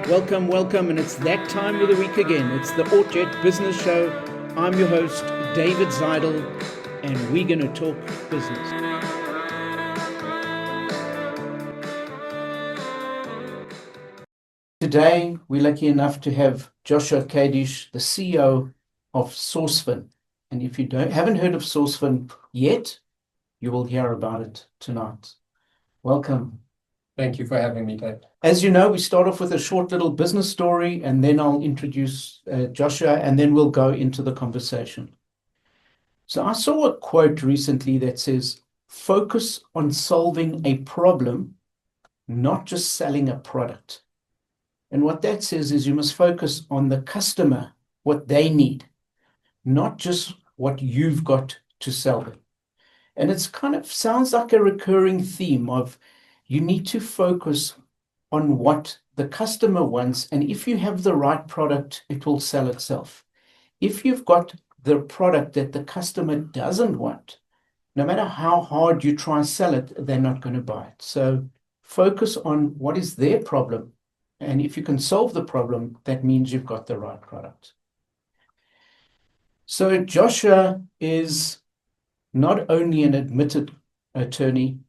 Welcome, welcome, and it's that time of the week again. It's the Ort Jet Business Show. I'm your host, David Zidel, and we're going to talk business. Today, we're lucky enough to have Joshua Kadish, the CEO of SourceFin. And if you haven't heard of SourceFin yet, you will hear about it tonight. Welcome. Thank you for having me, Dave. As you know, we start off with a short little business story, and then I'll introduce Joshua, and then we'll go into the conversation. So I saw a quote recently that says, focus on solving a problem, not just selling a product. And what that says is you must focus on the customer, what they need, not just what you've got to sell them. And it's kind of sounds like a recurring theme of you need to focus on what the customer wants. And if you have the right product, it will sell itself. If you've got the product that the customer doesn't want, no matter how hard you try and sell it, they're not going to buy it. So focus on what is their problem. And if you can solve the problem, that means you've got the right product. So Joshua is not only an admitted attorney,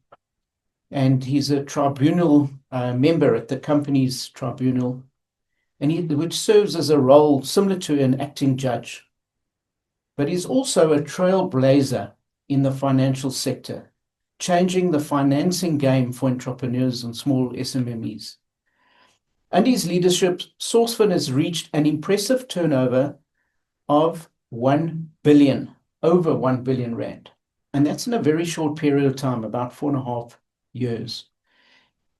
and he's a tribunal member at the Companies Tribunal, which serves as a role similar to an acting judge. But he's also a trailblazer in the financial sector, changing the financing game for entrepreneurs and small SMMEs. Under his leadership, SourceFin has reached an impressive turnover of 1 billion, over 1 billion rand. And that's in a very short period of time, about 4.5 years.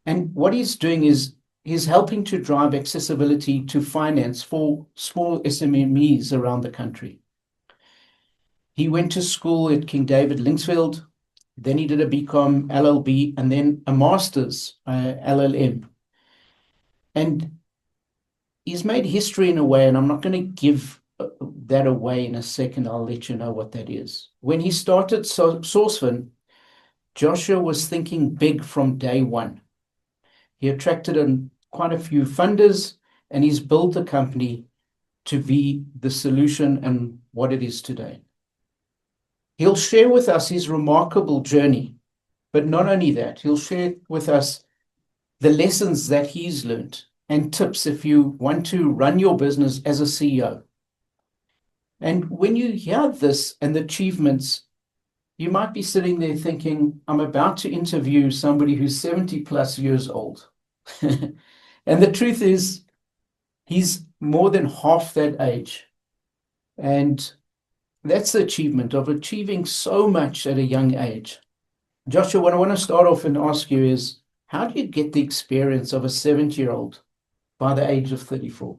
And what he's doing is he's helping to drive accessibility to finance for small SMMEs around the country. He went to school at King David Linksfield, then he did a BCom, LLB, and then a master's, LLM. And he's made history in a way, and I'm not going to give that away in a second. I'll let you know what that is. When he started SourceFin, Joshua was thinking big from day one. He attracted quite a few funders, and he's built the company to be the solution and what it is today. He'll share with us his remarkable journey, but not only that, he'll share with us the lessons that he's learned and tips if you want to run your business as a CEO. And when you hear this and the achievements, you might be sitting there thinking, I'm about to interview somebody who's 70 plus years old. And the truth is, he's more than half that age. And that's the achievement of achieving so much at a young age. Joshua, what I want to start off and ask you is, how do you get the experience of a 70-year-old by the age of 34?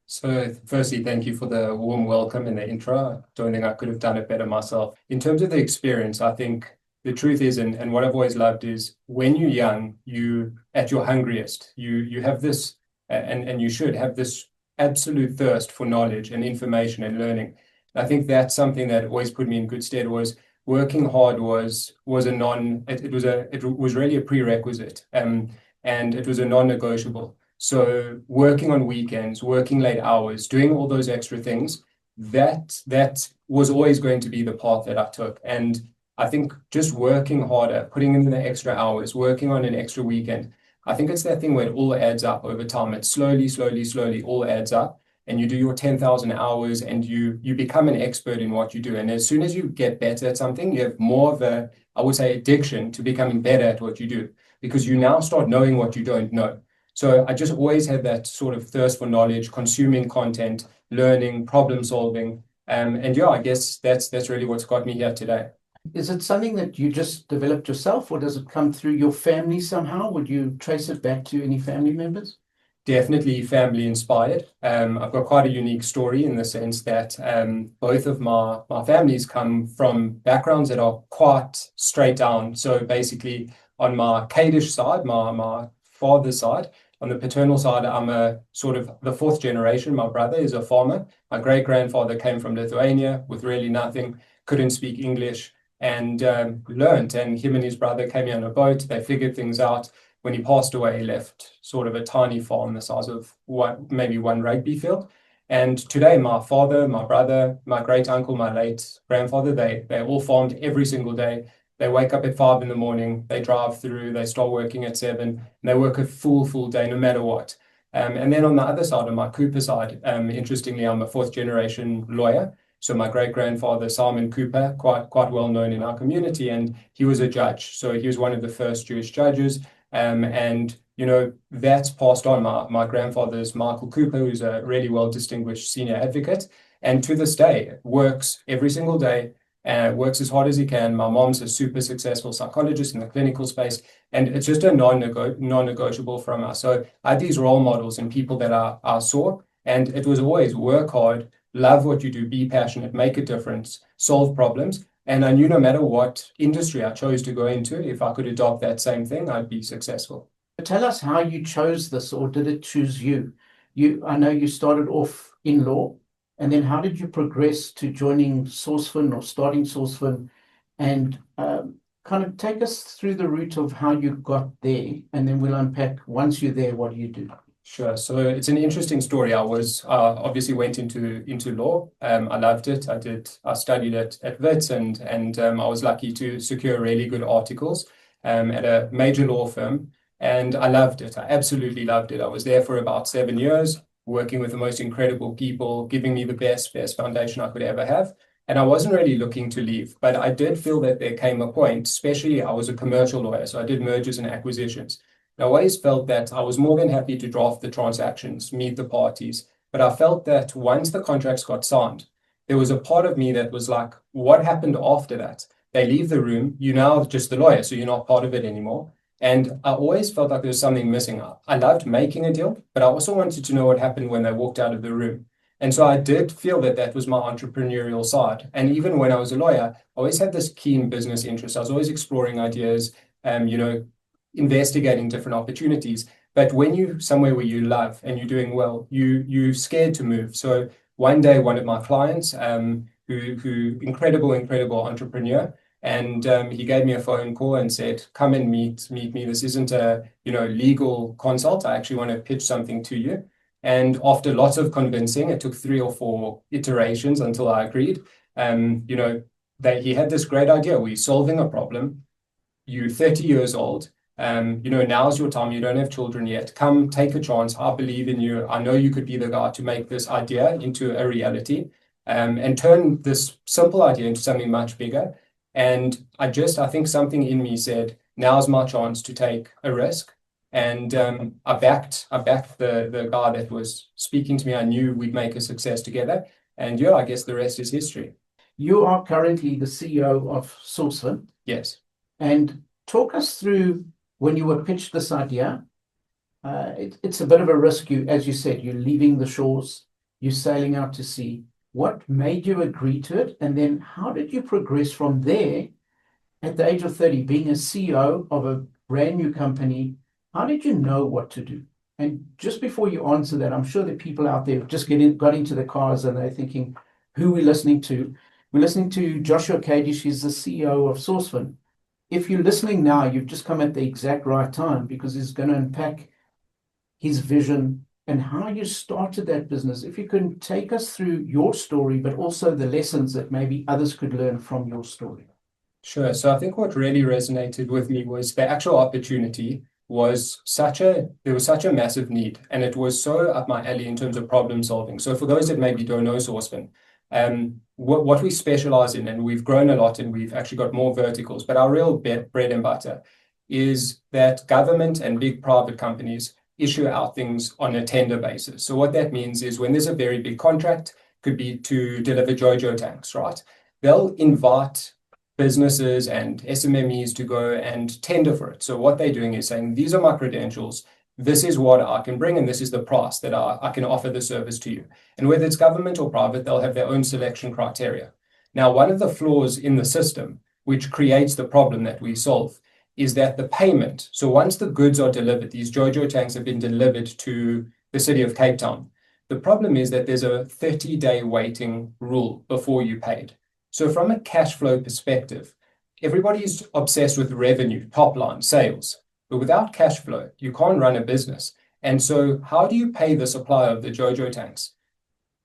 So firstly, thank you for the warm welcome and the intro. I don't think I could have done it better myself. In terms of the experience, I think the truth is, and what I've always loved is when you're young, you at your hungriest, you have this, and you should have this absolute thirst for knowledge and information and learning. I think that's something that always put me in good stead. Was working hard was really a prerequisite, and it was a non-negotiable. So working on weekends, working late hours, doing all those extra things, that was always going to be the path that I took. And I think just working harder, putting in the extra hours, working on an extra weekend, I think it's that thing where it all adds up over time. It slowly all adds up. And you do your 10,000 hours and you become an expert in what you do. And as soon as you get better at something, you have more of a, I would say, addiction to becoming better at what you do, because you now start knowing what you don't know. So I just always had that sort of thirst for knowledge, consuming content, learning, problem solving. And yeah, I guess that's really what's got me here today. Is it something that you just developed yourself, or does it come through your family somehow? Would you trace it back to any family members? Definitely family inspired. I've got quite a unique story in the sense that both of my families come from backgrounds that are quite straight down. So basically on my Kadish side, my father's side, on the paternal side, I'm a sort of the fourth generation. My brother is a farmer. My great-grandfather came from Lithuania with really nothing, couldn't speak English, and learned. And him and his brother came here on a boat. They figured things out. when he passed away, he left sort of a tiny farm the size of maybe one rugby field. And today, my father, my brother, my great uncle, my late grandfather, they all farmed every single day. They wake up at 5 in the morning, they drive through, they start working at 7, and they work a full day, no matter what. And then on the other side, on my Cooper side, interestingly, I'm a fourth generation lawyer. So my great grandfather, Simon Cooper, quite well known in our community, and he was a judge. So he was one of the first Jewish judges. And that's passed on. My grandfather's Michael Cooper, who's a really well distinguished senior advocate, and to this day works every single day. Works as hard as he can. My mom's a super successful psychologist in the clinical space, and it's just a non-negotiable from us. So I had these role models and people that I saw, and it was always work hard, love what you do, be passionate, make a difference, solve problems. And I knew no matter what industry I chose to go into, if I could adopt that same thing, I'd be successful. Tell us how you chose this, or did it choose you? I know you started off in law. And then how did you progress to joining SourceFin or starting SourceFin, and kind of take us through the route of how you got there, and then we'll unpack, once you're there, what do you do? Sure. So it's an interesting story. I was obviously went into law. I loved it. I studied at Wits, and I was lucky to secure really good articles at a major law firm, and I loved it. I absolutely loved it. I was there for about 7 years, working with the most incredible people, giving me the best foundation I could ever have. And I wasn't really looking to leave, but I did feel that there came a point, especially I was a commercial lawyer, so I did mergers and acquisitions. And I always felt that I was more than happy to draft the transactions, meet the parties, but I felt that once the contracts got signed, there was a part of me that was like, what happened after that? They leave the room, you're now just the lawyer, so you're not part of it anymore. And I always felt like there was something missing. I loved making a deal, but I also wanted to know what happened when they walked out of the room. And so I did feel that was my entrepreneurial side. And even when I was a lawyer, I always had this keen business interest. I was always exploring ideas, investigating different opportunities. But when you're somewhere where you love and you're doing well, you're scared to move. So one day, one of my clients, who incredible entrepreneur, and he gave me a phone call and said, come and meet me. This isn't a legal consult. I actually want to pitch something to you. And after lots of convincing, it took 3 or 4 iterations until I agreed. That he had this great idea. We're solving a problem. You're 30 years old. Now's your time. You don't have children yet. Come take a chance. I believe in you. I know you could be the guy to make this idea into a reality, and turn this simple idea into something much bigger. And I think something in me said, now's my chance to take a risk. And I backed the guy that was speaking to me. I knew we'd make a success together. And I guess the rest is history. You are currently the CEO of SourceFin. Yes. And talk us through when you were pitched this idea. It's a bit of a risk. As you said, you're leaving the shores, you're sailing out to sea. What made you agree to it? And then how did you progress from there at the age of 30, being a CEO of a brand new company? How did you know what to do? And just before you answer that, I'm sure that people out there just got into the cars and they're thinking, who are we listening to? We're listening to Joshua Kadish. He's the CEO of SourceFin. If you're listening now, you've just come at the exact right time, because he's going to unpack his vision and how you started that business. If you can take us through your story, but also the lessons that maybe others could learn from your story. Sure. So I think what really resonated with me was the actual opportunity was there was such a massive need, and it was so up my alley in terms of problem solving. So for those that maybe don't know SourceFin, what we specialize in, and we've grown a lot and we've actually got more verticals, but our real bread and butter is that government and big private companies issue out things on a tender basis. So what that means is when there's a very big contract, could be to deliver JoJo tanks, right? They'll invite businesses and SMMEs to go and tender for it. So what they're doing is saying, these are my credentials, this is what I can bring, and this is the price that I can offer the service to you. And whether it's government or private, they'll have their own selection criteria. Now, one of the flaws in the system, which creates the problem that we solve, is that the payment, so once the goods are delivered, these JoJo tanks have been delivered to the city of Cape Town, the problem is that there's a 30-day waiting rule before you paid. So from a cash flow perspective, everybody's obsessed with revenue, top line, sales. But without cash flow, you can't run a business. And so how do you pay the supplier of the Jojo tanks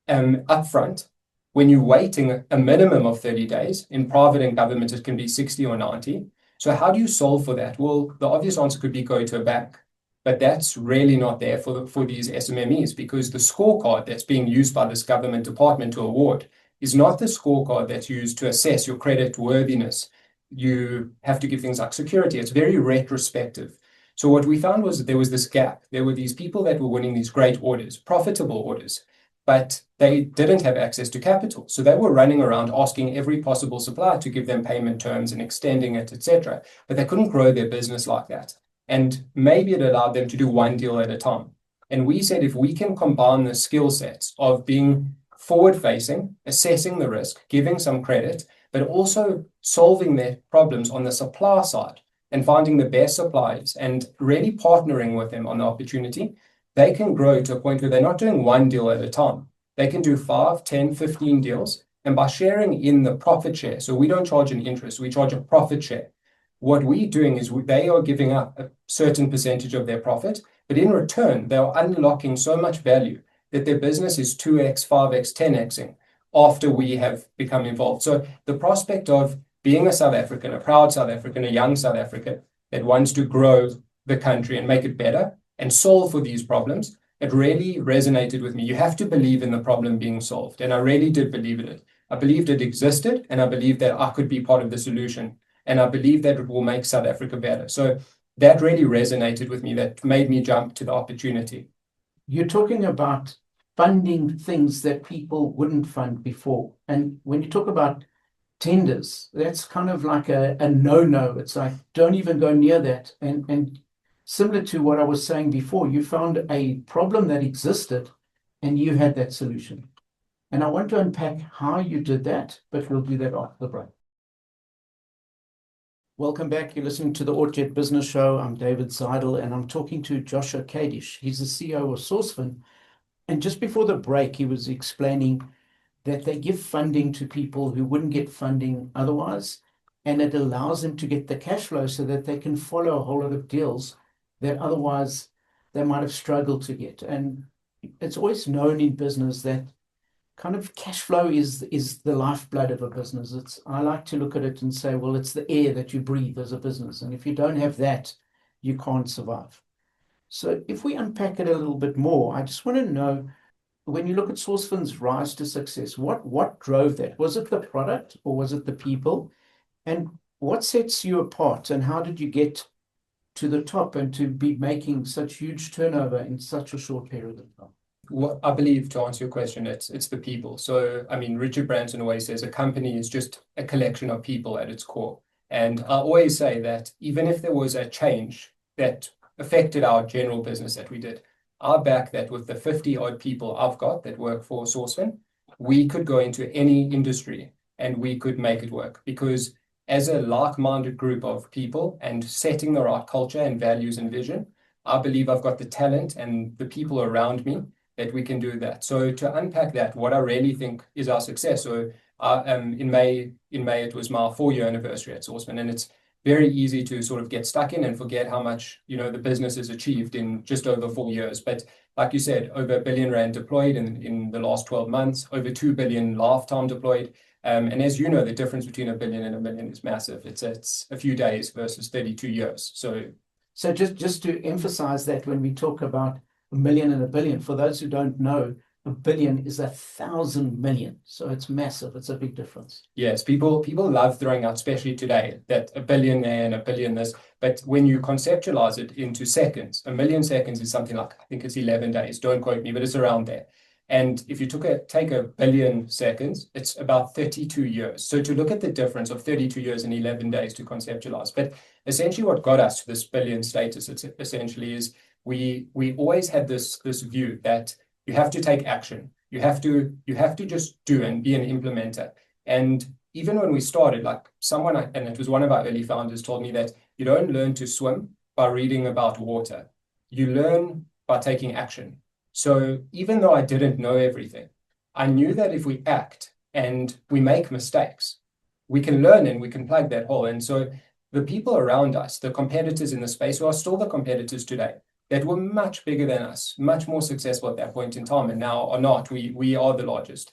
upfront when you're waiting a minimum of 30 days? In private and government, it can be 60 or 90. So how do you solve for that? Well, the obvious answer could be go to a bank. But that's really not there for these SMMEs, because the scorecard that's being used by this government department to award is not the scorecard that's used to assess your credit worthiness. You have to give things like security. It's very retrospective. So what we found was that there was this gap. There were these people that were winning these great orders, profitable orders, but they didn't have access to capital. So they were running around asking every possible supplier to give them payment terms and extending it, etc. But they couldn't grow their business like that. And maybe it allowed them to do one deal at a time. And we said, if we can combine the skill sets of being forward-facing, assessing the risk, giving some credit, but also solving their problems on the supply side and finding the best suppliers and really partnering with them on the opportunity, they can grow to a point where they're not doing one deal at a time. They can do 5, 10, 15 deals. And by sharing in the profit share, so we don't charge an interest, we charge a profit share. What we're doing is they are giving up a certain percentage of their profit, but in return, they are unlocking so much value that their business is 2x, 5x, 10xing after we have become involved. So the prospect of being a South African, a proud South African, a young South African that wants to grow the country and make it better and solve for these problems, it really resonated with me. You have to believe in the problem being solved. And I really did believe in it. I believed it existed, and I believed that I could be part of the solution. And I believe that it will make South Africa better. So that really resonated with me. That made me jump to the opportunity. You're talking about funding things that people wouldn't fund before. And when you talk about tenders, that's kind of like a no-no. It's like, don't even go near that. And similar to what I was saying before, you found a problem that existed and you had that solution. And I want to unpack how you did that, but we'll do that after the break. Welcome back. You're listening to the Ort Jet Business Show. I'm David Zidel, and I'm talking to Joshua Kadish. He's the CEO of SourceFin. And just before the break, he was explaining that they give funding to people who wouldn't get funding otherwise, and it allows them to get the cash flow so that they can follow a whole lot of deals that otherwise they might have struggled to get. And it's always known in business that kind of cash flow is the lifeblood of a business. I like to look at it and say, well, it's the air that you breathe as a business. And if you don't have that, you can't survive. So if we unpack it a little bit more, I just want to know, when you look at SourceFin's rise to success, what drove that? Was it the product or was it the people? And what sets you apart, and how did you get to the top and to be making such huge turnover in such a short period of time? Well, I believe, to answer your question, it's the people. So, I mean, Richard Branson always says a company is just a collection of people at its core. And I always say that even if there was a change that affected our general business that we did, I back that with the 50 odd people I've got that work for SourceFin, we could go into any industry and we could make it work, because as a like-minded group of people and setting the right culture and values and vision, I believe I've got the talent and the people around me that we can do that. So to unpack that, what I really think is our success. So in May, it was my 4-year anniversary at SourceFin, and it's very easy to sort of get stuck in and forget how much, the business has achieved in just over 4 years. But like you said, over R1 billion deployed in the last 12 months, over 2 billion lifetime deployed. And as you know, the difference between $1 billion and $1 million is massive. It's a few days versus 32 years. So just to emphasize that, when we talk about $1 million and $1 billion, for those who don't know, $1 billion is 1,000 million. So it's massive. It's a big difference. Yes, people love throwing out, especially today, that $1 billion there and $1 billion this. But when you conceptualize it into seconds, 1 million seconds is something like, I think it's 11 days. Don't quote me, but it's around there. And if you take 1 billion seconds, it's about 32 years. So to look at the difference of 32 years and 11 days to conceptualize. But essentially what got us to this billion status, it's essentially is we always had this view that you have to take action. You have to just do and be an implementer. And even when we started, like and it was one of our early founders, told me that you don't learn to swim by reading about water. You learn by taking action. So even though I didn't know everything, I knew that if we act and we make mistakes, we can learn and we can plug that hole. And so the people around us, the competitors in the space, who are still the competitors today, that were much bigger than us, much more successful at that point in time, and now are not. We are the largest.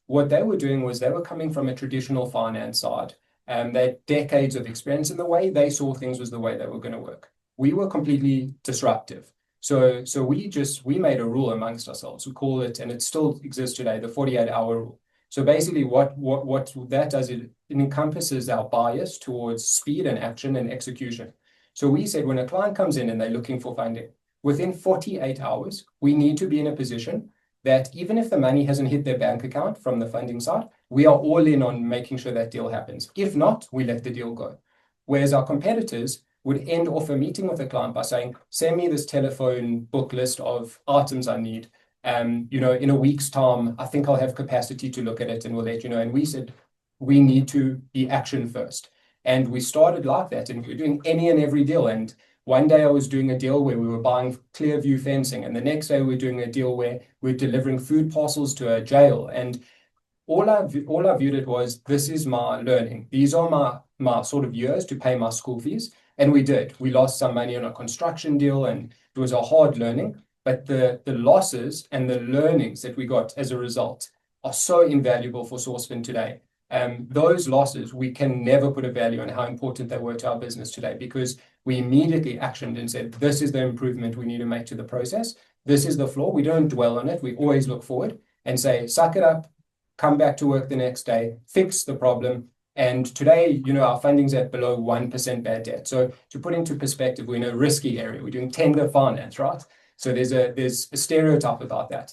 What they were doing was they were coming from a traditional finance side. They had decades of experience, and the way they saw things was the way they were going to work. We were completely disruptive. So we made a rule amongst ourselves. We call it, and it still exists today, the 48-hour rule. So basically what that does, it encompasses our bias towards speed and action and execution. So we said when a client comes in and they're looking for funding, within 48 hours, we need to be in a position that even if the money hasn't hit their bank account from the funding side, we are all in on making sure that deal happens. If not, we let the deal go. Whereas our competitors would end off a meeting with the client by saying, send me this telephone book list of items I need. In a week's time, I think I'll have capacity to look at it and we'll let you know. And we said, we need to be action first. And we started like that, and we're doing any and every deal. And one day I was doing a deal where we were buying Clearview fencing, and the next day we were doing a deal where we're delivering food parcels to a jail. And all I viewed it was, this is my learning. These are my sort of years to pay my school fees. And we did. We lost some money on a construction deal, and it was a hard learning. But the losses and the learnings that we got as a result are so invaluable for SourceFin today. Those losses, we can never put a value on how important they were to our business today, because we immediately actioned and said, this is the improvement we need to make to the process. This is the flaw. We don't dwell on it. We always look forward and say, suck it up, come back to work the next day, fix the problem. And today, our funding's at below 1% bad debt. So to put into perspective, we're in a risky area. We're doing tender finance, right? So there's a stereotype about that.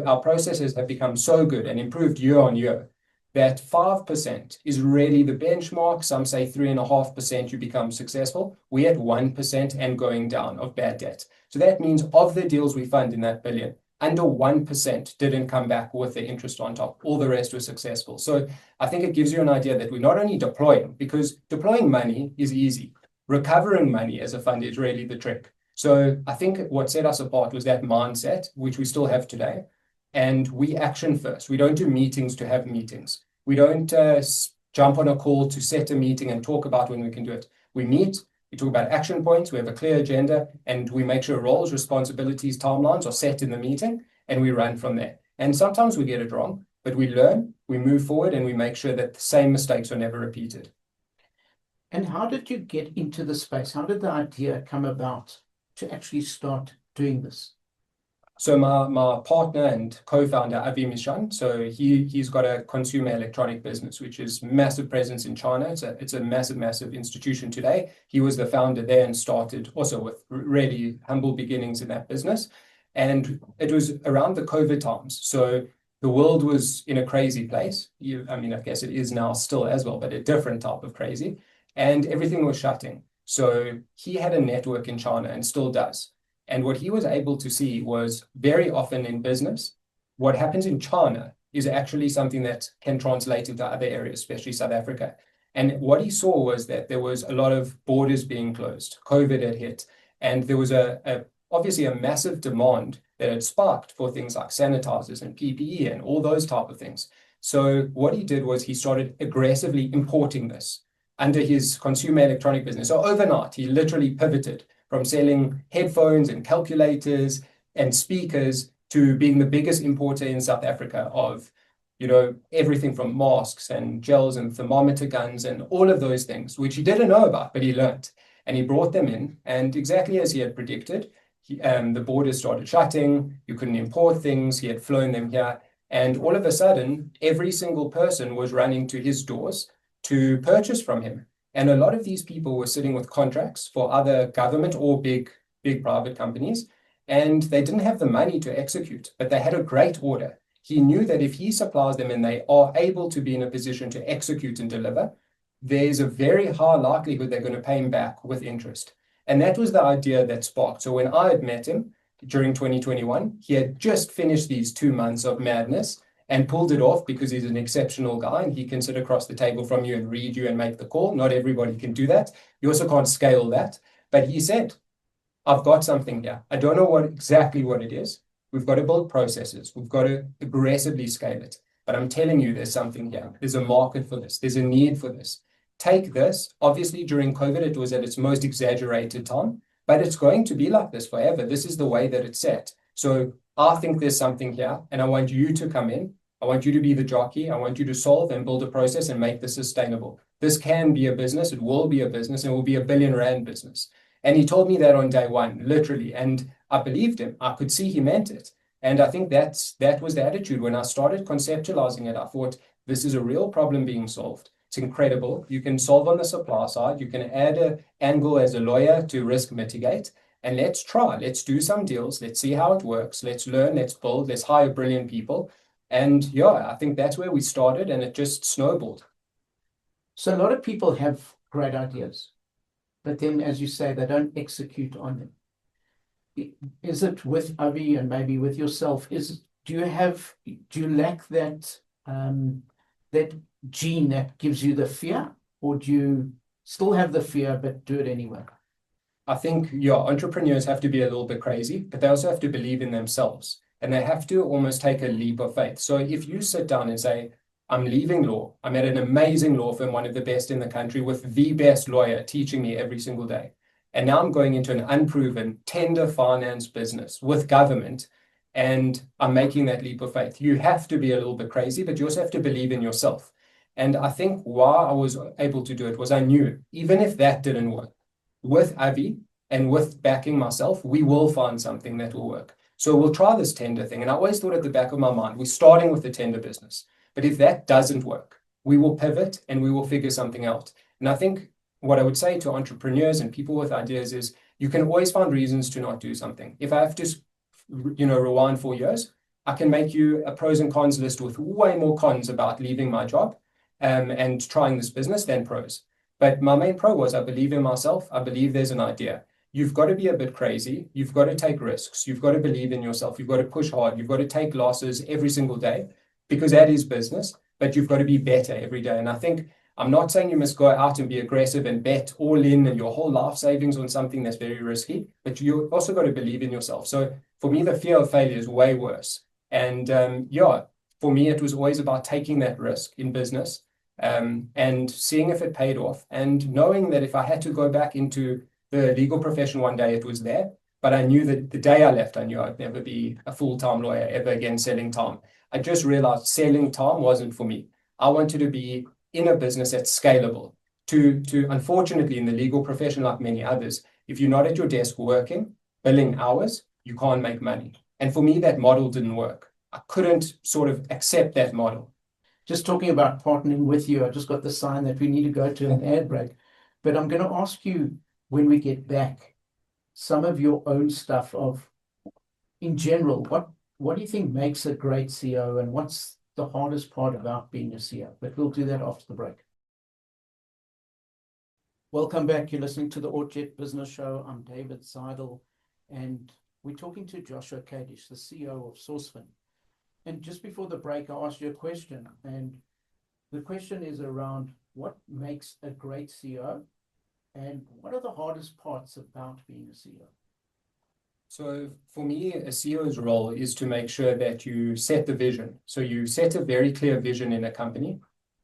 Our processes have become so good and improved year on year that 5% is really the benchmark. Some say 3.5% you become successful. We're at 1% and going down of bad debt. So that means of the deals we fund in that billion, under 1% didn't come back with the interest on top. All the rest were successful. So I think it gives you an idea that we're not only deploying, because deploying money is easy. Recovering money as a fund is really the trick. So I think what set us apart was that mindset, which we still have today. And we action first. We don't do meetings to have meetings. We don't jump on a call to set a meeting and talk about when we can do it. We meet, we talk about action points, we have a clear agenda, and we make sure roles, responsibilities, timelines are set in the meeting, and we run from there. And sometimes we get it wrong, but we learn, we move forward, and we make sure that the same mistakes are never repeated. And how did you get into the space? How did the idea come about to actually start doing this? So my partner and co-founder, Avi Mishan, so he's got a consumer electronic business, which is massive presence in China. It's a massive institution today. He was the founder there and started also with really humble beginnings in that business. And it was around the COVID times. So the world was in a crazy place. I guess it is now still as well, but a different type of crazy. And everything was shutting. So he had a network in China and still does. And what he was able to see was very often in business, what happens in China is actually something that can translate into other areas, especially South Africa. And what he saw was that there was a lot of borders being closed. COVID had hit, and there was obviously a massive demand that had sparked for things like sanitizers and PPE and all those type of things. So what he did was he started aggressively importing this under his consumer electronic business. So overnight, he literally pivoted from selling headphones and calculators and speakers to being the biggest importer in South Africa of, everything from masks and gels and thermometer guns and all of those things, which he didn't know about, but he learned. And he brought them in. And exactly as he had predicted, the borders started shutting. You couldn't import things. He had flown them here. And all of a sudden, every single person was running to his doors to purchase from him. And a lot of these people were sitting with contracts for other government or big private companies, and they didn't have the money to execute, but they had a great order. He knew that if he supplies them and they are able to be in a position to execute and deliver, there's a very high likelihood they're going to pay him back with interest. And that was the idea that sparked. So when I had met him during 2021, he had just finished these 2 months of madness and pulled it off because he's an exceptional guy and he can sit across the table from you and read you and make the call. Not everybody can do that. You also can't scale that. But he said, I've got something here. I don't know exactly what it is. We've got to build processes. We've got to aggressively scale it. But I'm telling you, there's something here. There's a market for this. There's a need for this. take this. Obviously, during COVID, it was at its most exaggerated time, but it's going to be like this forever. This is the way that it's set. So I think there's something here, and I want you to come in. I want you to be the jockey. I want you to solve and build a process and make this sustainable. This can be a business. It will be a business, and it will be a billion-rand business. And he told me that on day one, literally. And I believed him. I could see he meant it. And I think that was the attitude. When I started conceptualizing it, I thought, this is a real problem being solved. It's incredible. You can solve on the supply side. You can add an angle as a lawyer to risk mitigate. And let's try. Let's do some deals. Let's see how it works. Let's learn. Let's build. Let's hire brilliant people. And yeah, I think that's where we started, and it just snowballed. So a lot of people have great ideas, but then, as you say, they don't execute on them. Is it with Avi and maybe with yourself? Do you lack that that gene that gives you the fear, or do you still have the fear but do it anyway? I think, yeah, entrepreneurs have to be a little bit crazy, but they also have to believe in themselves, and they have to almost take a leap of faith. So if you sit down and say, I'm leaving law, I'm at an amazing law firm, one of the best in the country, with the best lawyer teaching me every single day, and now I'm going into an unproven tender finance business with government, and I'm making that leap of faith. You have to be a little bit crazy, but you also have to believe in yourself. And I think why I was able to do it was I knew, even if that didn't work, with Avi and with backing myself, we will find something that will work. So we'll try this tender thing. And I always thought at the back of my mind, we're starting with the tender business. But if that doesn't work, we will pivot and we will figure something out. And I think what I would say to entrepreneurs and people with ideas is you can always find reasons to not do something. If I have to, rewind 4 years, I can make you a pros and cons list with way more cons about leaving my job and trying this business than pros. But my main pro was I believe in myself. I believe there's an idea. You've got to be a bit crazy. You've got to take risks. You've got to believe in yourself. You've got to push hard. You've got to take losses every single day, because that is business, but you've got to be better every day. And I think I'm not saying you must go out and be aggressive and bet all in and your whole life savings on something that's very risky, but you also got to believe in yourself. So for me, the fear of failure is way worse. And for me, it was always about taking that risk in business and seeing if it paid off, and knowing that if I had to go back into the legal profession one day, it was there. But I knew that the day I left, I knew I'd never be a full-time lawyer ever again selling time. I just realized selling time wasn't for me. I wanted to be in a business that's scalable. To unfortunately, in the legal profession, like many others, if you're not at your desk working, billing hours, you can't make money. And for me, that model didn't work. I couldn't sort of accept that model. Just talking about partnering with you, I just got the sign that we need to go to an ad break. But I'm going to ask you, when we get back, some of your own stuff of, in general, what do you think makes a great CEO, and what's the hardest part about being a CEO? But we'll do that after the break. Welcome back. You're listening to the Ort Jet Business Show. I'm David Zidel, and we're talking to Joshua Kadish, the CEO of SourceFin. And just before the break, I asked you a question, and the question is around what makes a great CEO, and what are the hardest parts about being a CEO? So for me, a CEO's role is to make sure that you set the vision. So you set a very clear vision in a company.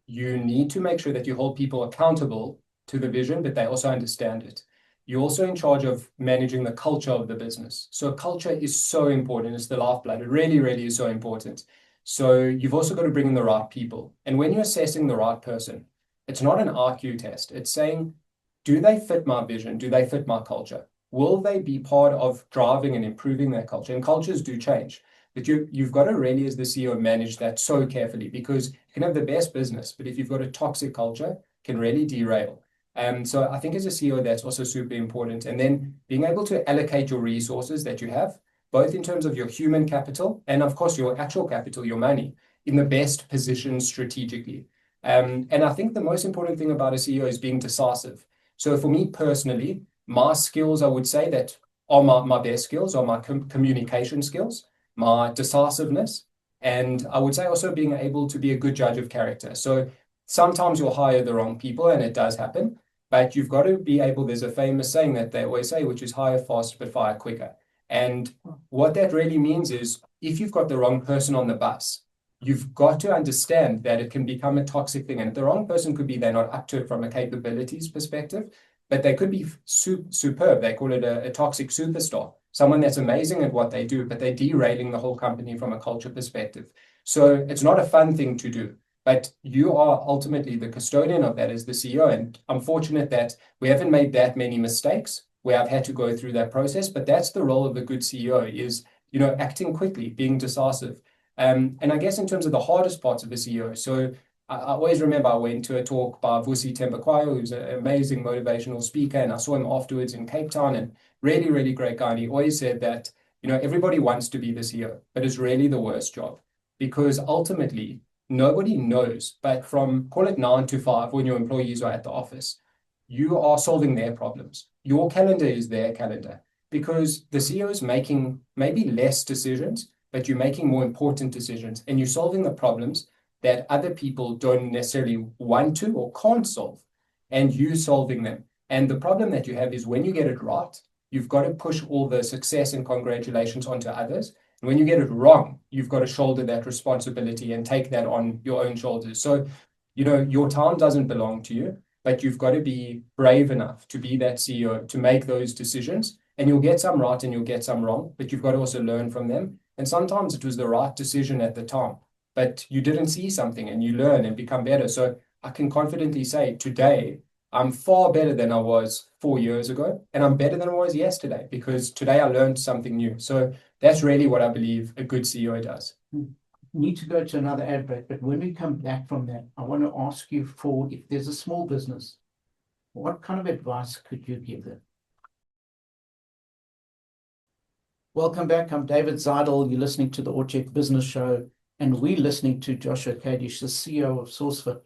You need to make sure that you hold people accountable to the vision, but they also understand it. You're also in charge of managing the culture of the business. So culture is so important. It's the lifeblood. It really, really is so important. So you've also got to bring in the right people. And when you're assessing the right person, it's not an IQ test. It's saying, do they fit my vision? Do they fit my culture? Will they be part of driving and improving that culture? And cultures do change. But you've got to really, as the CEO, manage that so carefully, because you can have the best business, but if you've got a toxic culture, it can really derail. So I think as a CEO, that's also super important. And then being able to allocate your resources that you have, both in terms of your human capital and, of course, your actual capital, your money, in the best position strategically. And I think the most important thing about a CEO is being decisive. So for me personally, my skills, I would say, that are my best skills are my communication skills, my decisiveness, and I would say also being able to be a good judge of character. So sometimes you'll hire the wrong people, and it does happen, but you've got to be able, there's a famous saying that they always say, which is hire fast, but fire quicker. And what that really means is if you've got the wrong person on the bus, you've got to understand that it can become a toxic thing. And the wrong person could be they're not up to it from a capabilities perspective, but they could be superb. They call it a toxic superstar, someone that's amazing at what they do, but they're derailing the whole company from a culture perspective. So it's not a fun thing to do, but you are ultimately the custodian of that as the CEO. And I'm fortunate that we haven't made that many mistakes where I've had to go through that process, but that's the role of a good CEO is, acting quickly, being decisive. And I guess in terms of the hardest parts of a CEO, so I always remember I went to a talk by Vusi Thembekwayo, who's an amazing motivational speaker, and I saw him afterwards in Cape Town, and really, really great guy. And he always said that, everybody wants to be the CEO, but it's really the worst job because ultimately nobody knows, but from call it 9 to 5 when your employees are at the office, you are solving their problems. Your calendar is their calendar because the CEO is making maybe less decisions, but you're making more important decisions and you're solving the problems that other people don't necessarily want to or can't solve, and you solving them. And the problem that you have is when you get it right, you've got to push all the success and congratulations onto others. And when you get it wrong, you've got to shoulder that responsibility and take that on your own shoulders. So, your time doesn't belong to you, but you've got to be brave enough to be that CEO, to make those decisions. And you'll get some right and you'll get some wrong, but you've got to also learn from them. And sometimes it was the right decision at the time, but you didn't see something and you learn and become better. So I can confidently say today, I'm far better than I was 4 years ago, and I'm better than I was yesterday because today I learned something new. So that's really what I believe a good CEO does. Need to go to another ad break, but when we come back from that, I want to ask you for if there's a small business, what kind of advice could you give them? Welcome back. I'm David Zidel. You're listening to the Ort Jet Business Show, and we're listening to Joshua Kadish, the CEO of SourceFin.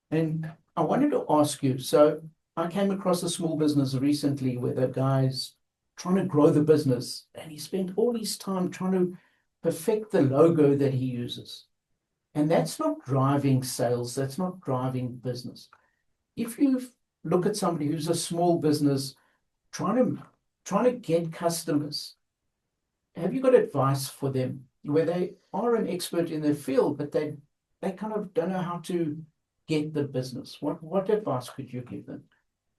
And I wanted to ask you, so I came across a small business recently where the guy's trying to grow the business, and he spent all his time trying to perfect the logo that he uses. And that's not driving sales, that's not driving business. If you look at somebody who's a small business trying to get customers, have you got advice for them where they are an expert in their field, but they kind of don't know how to get the business? What advice could you give them?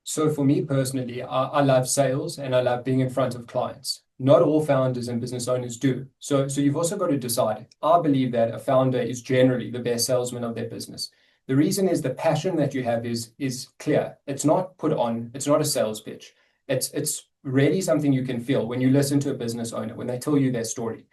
So for me personally, I love sales and I love being in front of clients. Not all founders and business owners do. So you've also got to decide. I believe that a founder is generally the best salesman of their business. The reason is the passion that you have is clear. It's not put on. It's not a sales pitch. It's really something you can feel when you listen to a business owner, when they tell you their story.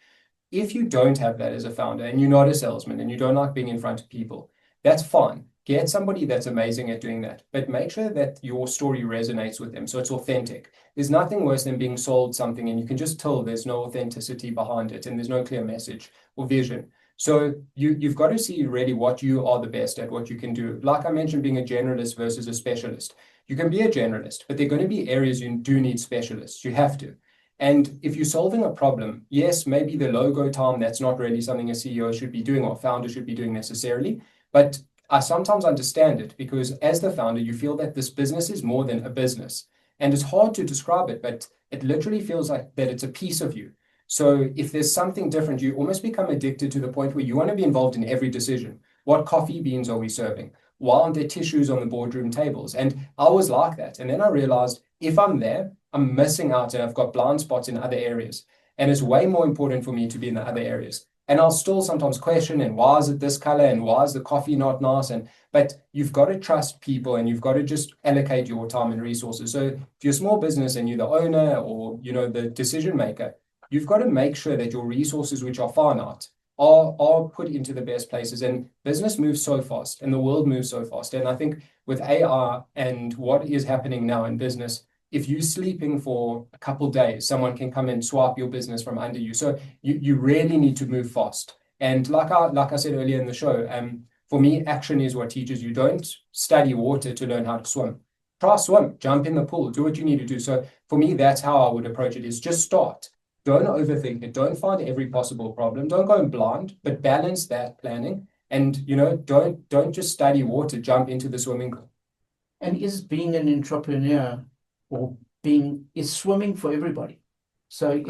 If you don't have that as a founder and you're not a salesman and you don't like being in front of people, that's fine. Get somebody that's amazing at doing that, but make sure that your story resonates with them so it's authentic. There's nothing worse than being sold something and you can just tell there's no authenticity behind it and there's no clear message or vision. So you've got to see really what you are the best at, what you can do. Like I mentioned, being a generalist versus a specialist. You can be a generalist, but there are going to be areas you do need specialists. You have to. And if you're solving a problem, yes, maybe the logo time, that's not really something a CEO should be doing or founder should be doing necessarily, but I sometimes understand it because as the founder, you feel that this business is more than a business. And it's hard to describe it, but it literally feels like that it's a piece of you. So if there's something different, you almost become addicted to the point where you want to be involved in every decision. What coffee beans are we serving? Why aren't there tissues on the boardroom tables? And I was like that. And then I realized if I'm there, I'm missing out and I've got blind spots in other areas. And it's way more important for me to be in the other areas. And I'll still sometimes question, and why is it this color? And why is the coffee not nice? But you've got to trust people and you've got to just allocate your time and resources. So if you're a small business and you're the owner or, the decision maker, you've got to make sure that your resources, which are finite, are put into the best places. And business moves so fast and the world moves so fast. And I think with AI and what is happening now in business, if you're sleeping for a couple of days, someone can come and swipe your business from under you. So you really need to move fast. And like I said earlier in the show, for me, action is what teaches you. Don't study water to learn how to swim. Try swim, jump in the pool, do what you need to do. So for me, that's how I would approach it, is just start. Don't overthink it. Don't find every possible problem. Don't go in blind, but balance that planning. And, don't just study water, jump into the swimming pool. And is being an entrepreneur or is swimming for everybody? So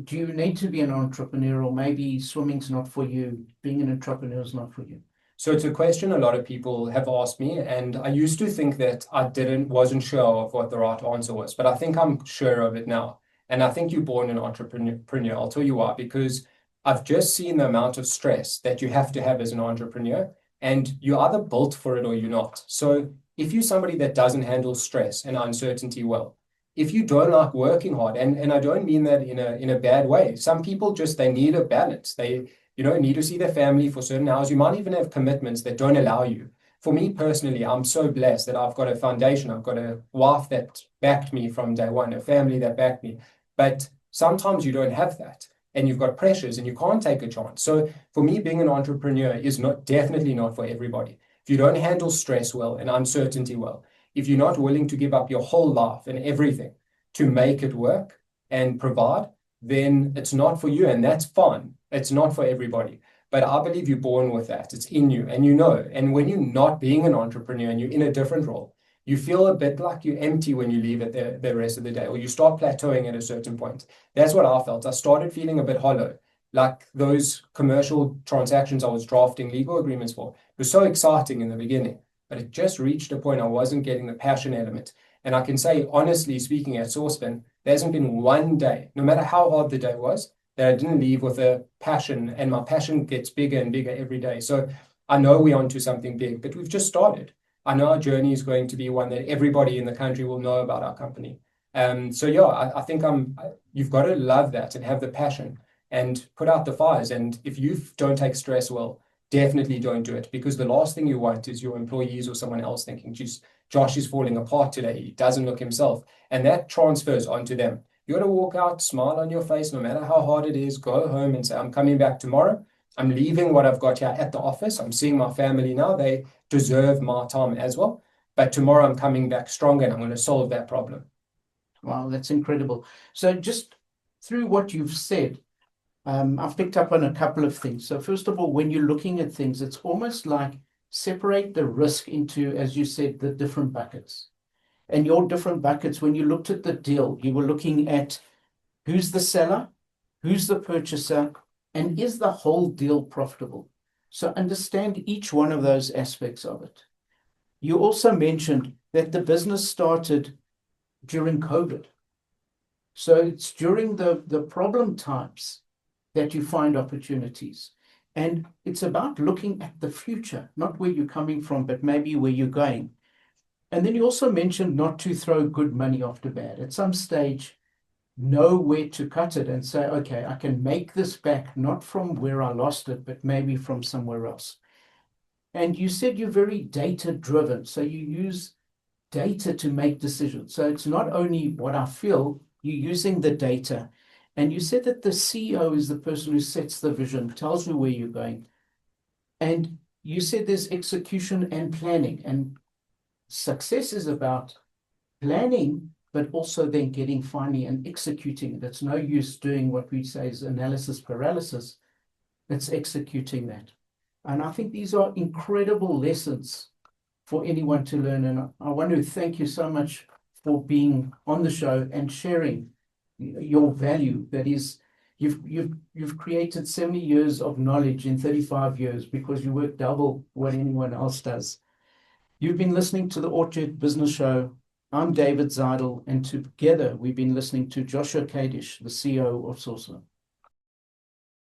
do you need to be an entrepreneur, or maybe swimming's not for you, being an entrepreneur is not for you? So it's a question a lot of people have asked me, and I used to think that I wasn't sure of what the right answer was, but I think I'm sure of it now. And I think you're born an entrepreneur. I'll tell you why, because I've just seen the amount of stress that you have to have as an entrepreneur, and you're either built for it or you're not. So if you're somebody that doesn't handle stress and uncertainty well, if you don't like working hard, and I don't mean that in a bad way. Some people just they need a balance. They need to see their family for certain hours. You might even have commitments that don't allow you. For me personally, I'm so blessed that I've got a foundation. I've got a wife that backed me from day one, a family that backed me. But sometimes you don't have that, and you've got pressures and you can't take a chance. So for me, being an entrepreneur is definitely not for everybody. If you don't handle stress well and uncertainty well, if you're not willing to give up your whole life and everything to make it work and provide, then it's not for you, and that's fine. It's not for everybody. But I believe you're born with that. It's in you, and and when you're not being an entrepreneur and you're in a different role, you feel a bit like you're empty when you leave it the rest of the day, or you start plateauing at a certain point. That's what I felt. I started feeling a bit hollow, like those commercial transactions I was drafting legal agreements for. It was so exciting in the beginning, but it just reached a point I wasn't getting the passion element. And I can say, honestly speaking, at SourceFin, there hasn't been one day, no matter how hard the day was, that I didn't leave with a passion, and my passion gets bigger and bigger every day. So I know we're onto something big, but we've just started. I know our journey is going to be one that everybody in the country will know about our company. So yeah, I think you've got to love that and have the passion and put out the fires. And if you don't take stress well, definitely don't do it, because the last thing you want is your employees or someone else thinking, geez, Josh is falling apart today. He doesn't look himself. And that transfers onto them. You got to walk out, smile on your face, no matter how hard it is, go home and say, I'm coming back tomorrow. I'm leaving what I've got here at the office. I'm seeing my family now. They deserve my time as well. But tomorrow I'm coming back stronger, and I'm going to solve that problem. Wow, that's incredible. So just through what you've said, I've picked up on a couple of things. So first of all, when you're looking at things, it's almost like separate the risk into, as you said, the different buckets. And your different buckets, when you looked at the deal, you were looking at who's the seller, who's the purchaser, and is the whole deal profitable? So understand each one of those aspects of it. You also mentioned that the business started during COVID. So it's during the problem times that you find opportunities. And it's about looking at the future, not where you're coming from, but maybe where you're going. And then you also mentioned not to throw good money after bad. At some stage, know where to cut it and say, okay, I can make this back, not from where I lost it, but maybe from somewhere else. And you said you're very data driven. So you use data to make decisions. So it's not only what I feel, you're using the data. And you said that the CEO is the person who sets the vision, tells you where you're going. And you said there's execution and planning. And success is about planning, but also then getting finally and executing it. It's no use doing what we say is analysis paralysis. It's executing that. And I think these are incredible lessons for anyone to learn. And I want to thank you so much for being on the show and sharing your value. That is, you've created 70 years of knowledge in 35 years because you work double what anyone else does. You've been listening to the Ort Jet Business Show. I'm David Zidel, and together we've been listening to Joshua Kadish, the CEO of SourceFin.